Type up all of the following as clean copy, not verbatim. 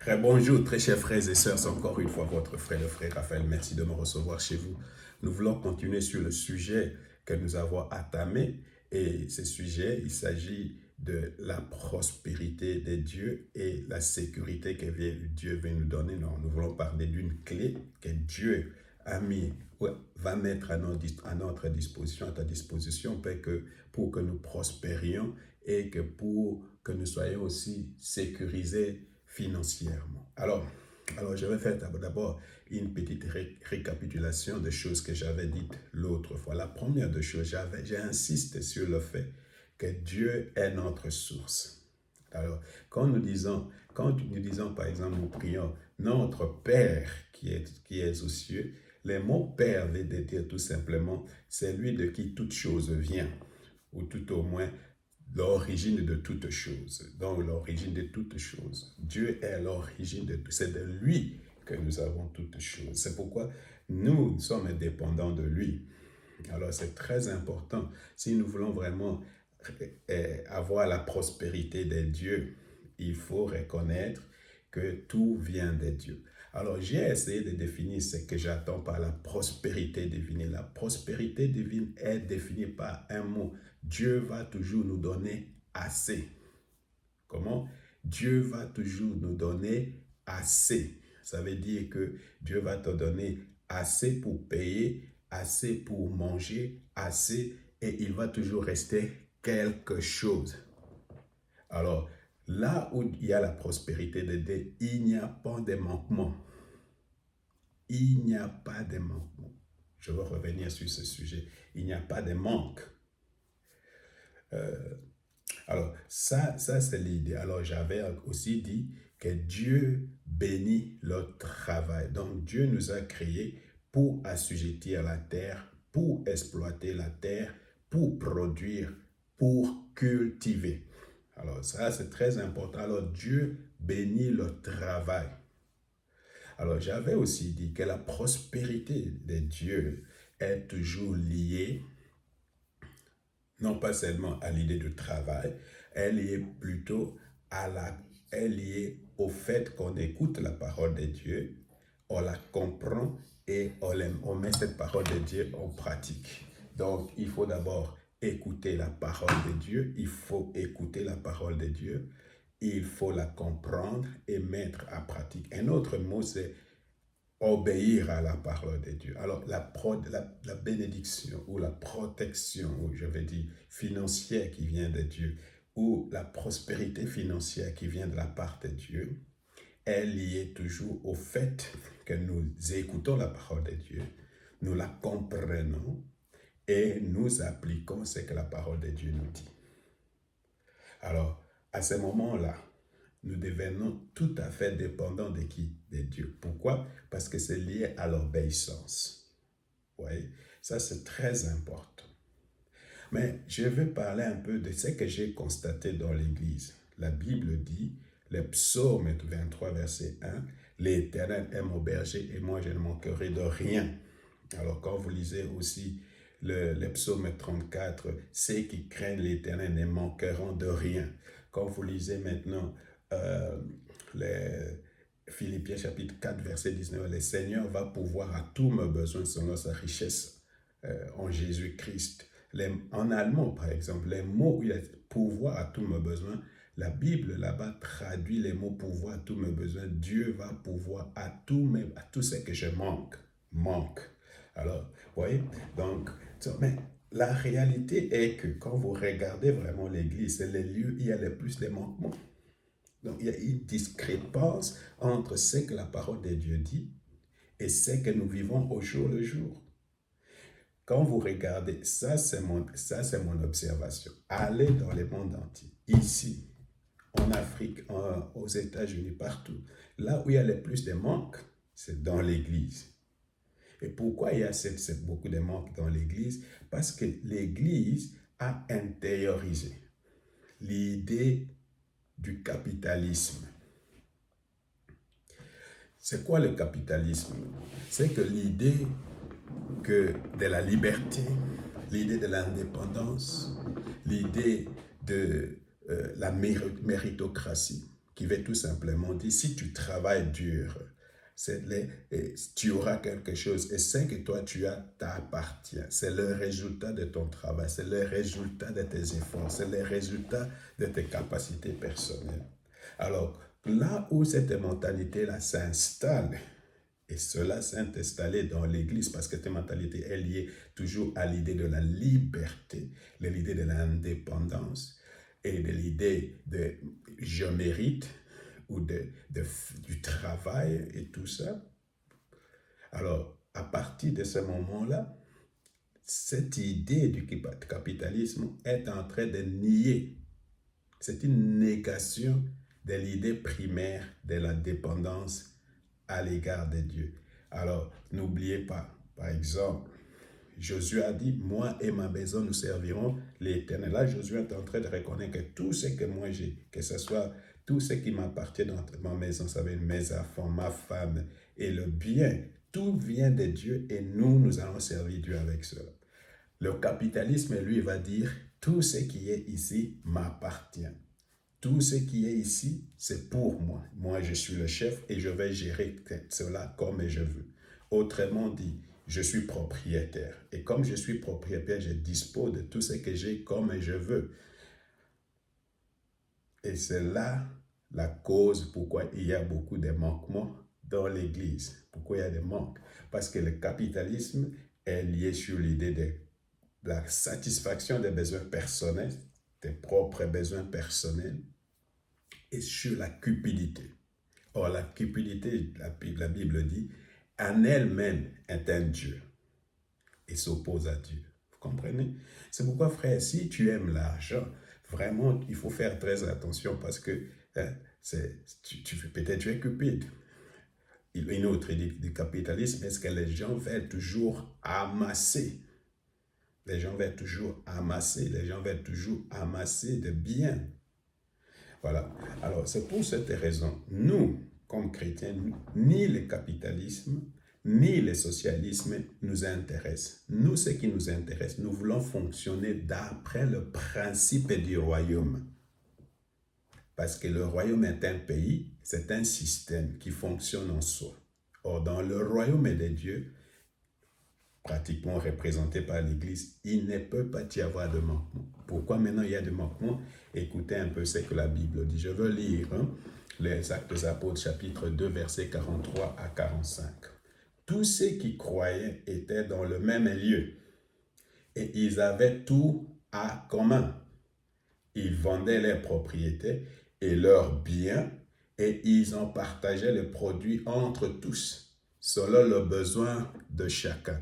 Très bonjour, très chers frères et sœurs, c'est encore une fois votre frère, le frère Raphaël. Merci de me recevoir chez vous. Nous voulons continuer sur le sujet que nous avons entamé. Et ce sujet, il s'agit de la prospérité de Dieu et la sécurité que Dieu veut nous donner. Non, nous voulons parler d'une clé que Dieu a mis, va mettre à notre disposition, à ta disposition, pour que nous prospérions et que pour que nous soyons aussi sécurisés financièrement. Alors, je vais faire d'abord une petite récapitulation des choses que j'avais dites l'autre fois. La première des choses, j'insiste sur le fait que Dieu est notre source. Alors, quand nous disons par exemple, nous prions notre Père qui est aux cieux, le mot Père veut dire tout simplement, c'est lui de qui toute chose vient, ou tout au moins l'origine de toutes choses. Donc, l'origine de toutes choses. Dieu est l'origine de tout. C'est de lui que nous avons toutes choses. C'est pourquoi nous sommes dépendants de lui. Alors, c'est très important. Si nous voulons vraiment avoir la prospérité de Dieu, il faut reconnaître que tout vient de Dieu. Alors, j'ai essayé de définir ce que j'attends par la prospérité divine. La prospérité divine est définie par un mot. Dieu va toujours nous donner assez. Comment? Dieu va toujours nous donner assez. Ça veut dire que Dieu va te donner assez pour payer, assez pour manger, assez, et il va toujours rester quelque chose. Alors, là où il y a la prospérité de Dieu, il n'y a pas de manquement. Il n'y a pas de manquement. Je vais revenir sur ce sujet. Il n'y a pas de manque. Alors, ça c'est l'idée. Alors, j'avais aussi dit que Dieu bénit le travail. Donc, Dieu nous a créés pour assujettir la terre, pour exploiter la terre, pour produire, pour cultiver. Alors, ça, c'est très important. Alors, Dieu bénit le travail. Alors, j'avais aussi dit que la prospérité de Dieu est toujours liée, non pas seulement à l'idée de travail, elle est plutôt elle est au fait qu'on écoute la parole de Dieu, on la comprend et on met cette parole de Dieu en pratique. Donc, il faut d'abord écouter la parole de Dieu, il faut écouter la parole de Dieu, il faut la comprendre et mettre en pratique. Un autre mot, c'est obéir à la parole de Dieu. Alors, la bénédiction ou la protection, ou je vais dire financière qui vient de Dieu, ou la prospérité financière qui vient de la part de Dieu, est liée toujours au fait que nous écoutons la parole de Dieu, nous la comprenons et nous appliquons ce que la parole de Dieu nous dit. Alors, à ce moment-là, nous devenons tout à fait dépendants de qui? De Dieu. Pourquoi? Parce que c'est lié à l'obéissance. Vous voyez? Ça, c'est très important. Mais je vais parler un peu de ce que j'ai constaté dans l'Église. La Bible dit, le psaume 23, verset 1, « L'Éternel est mon berger et moi je ne manquerai de rien. » Alors quand vous lisez aussi le psaume 34, « Ceux qui craignent l'Éternel ne manqueront de rien. » Quand vous lisez maintenant les Philippiens chapitre 4, verset 19, « Le Seigneur va pourvoir à tous mes besoins selon sa richesse en Jésus-Christ. » En allemand, par exemple, les mots où il est pourvoir à tous mes besoins, la Bible là-bas traduit les mots pourvoir à tous mes besoins. Dieu va pourvoir à tout ce que je manque. Alors, vous voyez, donc, mais la réalité est que quand vous regardez vraiment l'Église, c'est les lieux où il y a le plus de manquements. Donc, il y a une discrépance entre ce que la parole de Dieu dit et ce que nous vivons au jour le jour. Quand vous regardez, ça c'est mon observation. Allez dans le monde entier, ici, en Afrique, aux États-Unis, partout. Là où il y a le plus de manques, c'est dans l'Église. Et pourquoi il y a beaucoup de manques dans l'Église? Parce que l'Église a intériorisé l'idée du capitalisme. C'est quoi le capitalisme? C'est que l'idée de la liberté, l'idée de l'indépendance, l'idée de la méritocratie, qui veut tout simplement dire, si tu travailles dur, tu auras quelque chose. Et ce que toi tu as t'appartient. C'est le résultat de ton travail, c'est le résultat de tes efforts, c'est le résultat de tes capacités personnelles. Alors, là où cette mentalité-là s'installe, et cela s'est installé dans l'Église parce que cette mentalité est liée toujours à l'idée de la liberté, l'idée de l'indépendance et de l'idée de je mérite ou du travail et tout ça. Alors, à partir de ce moment-là, cette idée du capitalisme est en train de nier. C'est une négation de l'idée primaire de la dépendance à l'égard de Dieu. Alors, n'oubliez pas, par exemple, Josué a dit, moi et ma maison, nous servirons l'Éternel. Là, Josué est en train de reconnaître que tout ce que moi j'ai, que ce soit tout ce qui m'appartient dans ma maison, ça veut dire mes enfants, ma femme et le bien, tout vient de Dieu et nous allons servir Dieu avec cela. Le capitalisme, lui, va dire, tout ce qui est ici m'appartient. Tout ce qui est ici, c'est pour moi. Moi, je suis le chef et je vais gérer cela comme je veux. Autrement dit, je suis propriétaire. Et comme je suis propriétaire, je dispose de tout ce que j'ai comme je veux. Et c'est là la cause pourquoi il y a beaucoup de manquements dans l'Église. Pourquoi il y a des manques? Parce que le capitalisme est lié sur l'idée de la satisfaction des besoins personnels, des propres besoins personnels, et sur la cupidité. Or, la cupidité, la Bible dit, en elle-même est un Dieu et s'oppose à Dieu. Vous comprenez? C'est pourquoi, frère, si tu aimes l'argent, vraiment, il faut faire très attention parce que peut-être tu es cupide. Une autre idée du capitalisme, est-ce que les gens veulent toujours amasser? Les gens veulent toujours amasser, les gens veulent toujours amasser de biens. Voilà. Alors, c'est pour cette raison, nous, comme chrétiens, ni le capitalisme, ni le socialisme nous intéressent. Nous, ce qui nous intéresse, nous voulons fonctionner d'après le principe du royaume. Parce que le royaume est un pays, c'est un système qui fonctionne en soi. Or, dans le royaume de Dieu, pratiquement représenté par l'Église, il ne peut pas y avoir de manquement. Pourquoi maintenant il y a de manquement? Écoutez un peu ce que la Bible dit. Je veux lire les Actes des Apôtres, chapitre 2, versets 43 à 45. Tous ceux qui croyaient étaient dans le même lieu et ils avaient tout à commun. Ils vendaient leurs propriétés et leurs biens et ils en partageaient les produits entre tous, selon le besoin de chacun.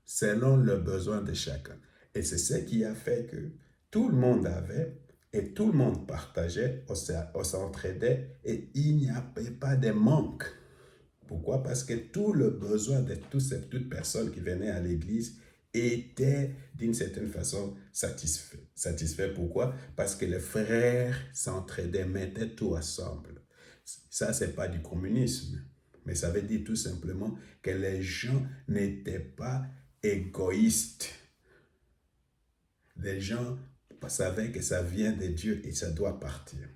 Selon le besoin de chacun. Et c'est ce qui a fait que tout le monde avait et tout le monde partageait, on s'entraidait et il n'y avait pas de manque. Pourquoi? Parce que tout le besoin de toute personne qui venait à l'église était d'une certaine façon satisfait. Satisfait pourquoi? Parce que les frères s'entraidaient, mettaient tout ensemble. Ça, ce n'est pas du communisme, mais ça veut dire tout simplement que les gens n'étaient pas égoïstes. Les gens savaient que ça vient de Dieu et ça doit partir.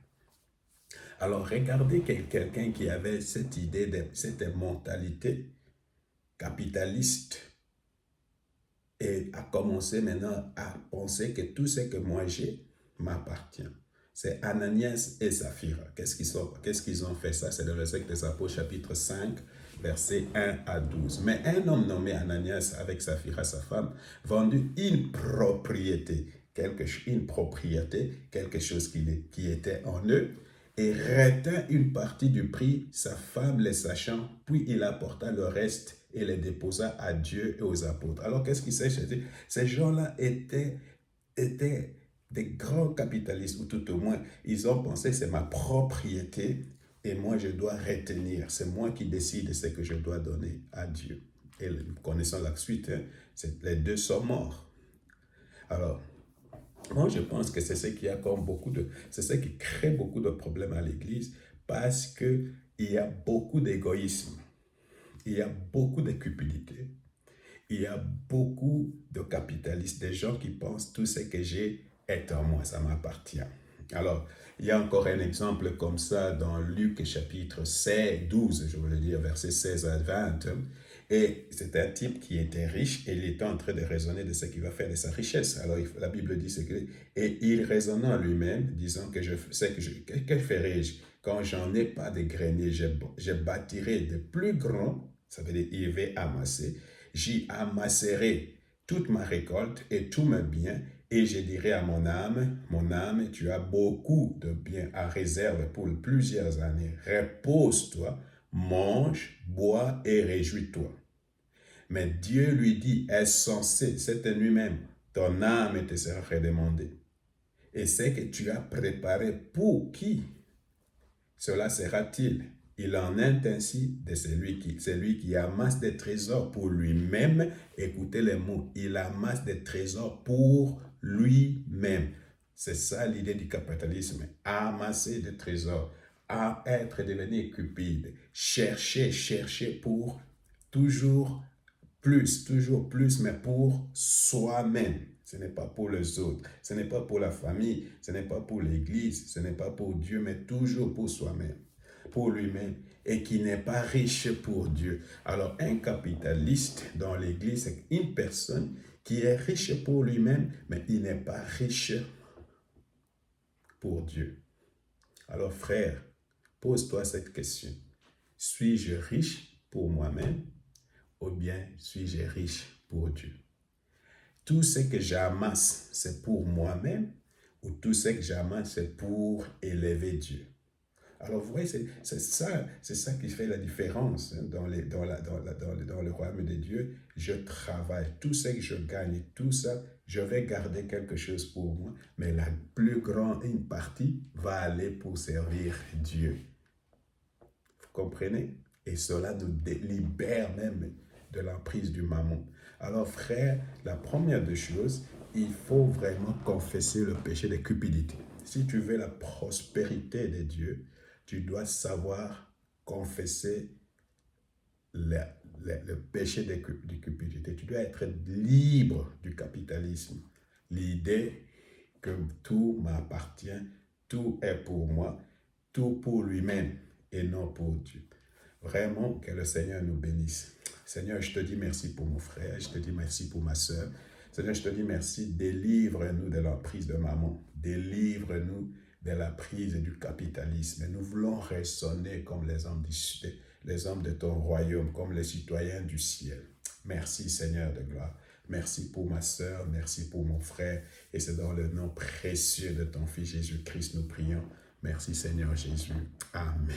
Alors, regardez quelqu'un qui avait cette idée, cette mentalité capitaliste et a commencé maintenant à penser que tout ce que moi j'ai m'appartient. C'est Ananias et Saphira. Qu'est-ce qu'ils ont fait ça? C'est dans le Actes des Apôtres, chapitre 5, versets 1 à 12. Mais un homme nommé Ananias, avec Saphira, sa femme, vendu une propriété, quelque chose qui était en eux, et retint une partie du prix, sa femme le sachant, puis il apporta le reste et le déposa à Dieu et aux apôtres. Alors, qu'est-ce qui s'est passé? Ces gens-là étaient des grands capitalistes, ou tout au moins, ils ont pensé c'est ma propriété et moi je dois retenir. C'est moi qui décide de ce que je dois donner à Dieu. Et connaissant la suite, les deux sont morts. Alors, moi je pense que c'est ce qui a comme c'est ce qui crée beaucoup de problèmes à l'Église parce qu'il y a beaucoup d'égoïsme, il y a beaucoup de cupidité, il y a beaucoup de capitalistes, des gens qui pensent tout ce que j'ai est en moi, ça m'appartient. Alors, il y a encore un exemple comme ça dans Luc chapitre 16, 12, je voulais dire versets 16 à 20. Et c'est un type qui était riche et il était en train de raisonner de ce qu'il va faire de sa richesse. Alors la Bible dit c'est que, et il raisonna en lui-même, disant que je sais que ferai-je quand j'en ai pas de grenier, je bâtirai de plus grands, ça veut dire il va amasser, j'y amasserai toute ma récolte et tous mes biens, et je dirai à mon âme, tu as beaucoup de biens à réserve pour plusieurs années. Repose-toi, mange, bois et réjouis-toi. Mais Dieu lui dit, insensé, c'est lui-même, ton âme te sera redemandée. Et ce que tu as préparé pour qui cela sera-t-il? Il en est ainsi de celui qui amasse des trésors pour lui-même. Écoutez les mots, il amasse des trésors pour lui-même. C'est ça l'idée du capitalisme. Amasser des trésors, à être devenu cupide, chercher pour toujours plus, mais pour soi-même. Ce n'est pas pour les autres, ce n'est pas pour la famille, ce n'est pas pour l'Église, ce n'est pas pour Dieu, mais toujours pour soi-même, pour lui-même, et qui n'est pas riche pour Dieu. Alors, un capitaliste dans l'Église, c'est une personne qui est riche pour lui-même, mais il n'est pas riche pour Dieu. Alors, frère, pose-toi cette question. Suis-je riche pour moi-même ou bien suis-je riche pour Dieu? Tout ce que j'amasse, c'est pour moi-même ou tout ce que j'amasse, c'est pour élever Dieu? Alors, vous voyez, c'est ça qui fait la différence dans le royaume de Dieu. Je travaille, tout ce que je gagne, tout ça, je vais garder quelque chose pour moi, mais la plus grande une partie va aller pour servir Dieu. Vous comprenez? Et cela nous libère même de l'emprise du mammon. Alors, frère, la première des choses, il faut vraiment confesser le péché de cupidité. Si tu veux la prospérité de Dieu, tu dois savoir confesser le péché de cupidité. Tu dois être libre du capitalisme. L'idée que tout m'appartient, tout est pour moi, tout pour lui-même et non pour Dieu. Vraiment, que le Seigneur nous bénisse. Seigneur, je te dis merci pour mon frère, je te dis merci pour ma soeur. Seigneur, je te dis merci, délivre-nous de l'emprise de maman, délivre-nous de la prise du capitalisme. Et nous voulons résonner comme les hommes de ton royaume, comme les citoyens du ciel. Merci Seigneur de gloire. Merci pour ma soeur, merci pour mon frère. Et c'est dans le nom précieux de ton Fils Jésus-Christ nous prions. Merci Seigneur Jésus. Amen.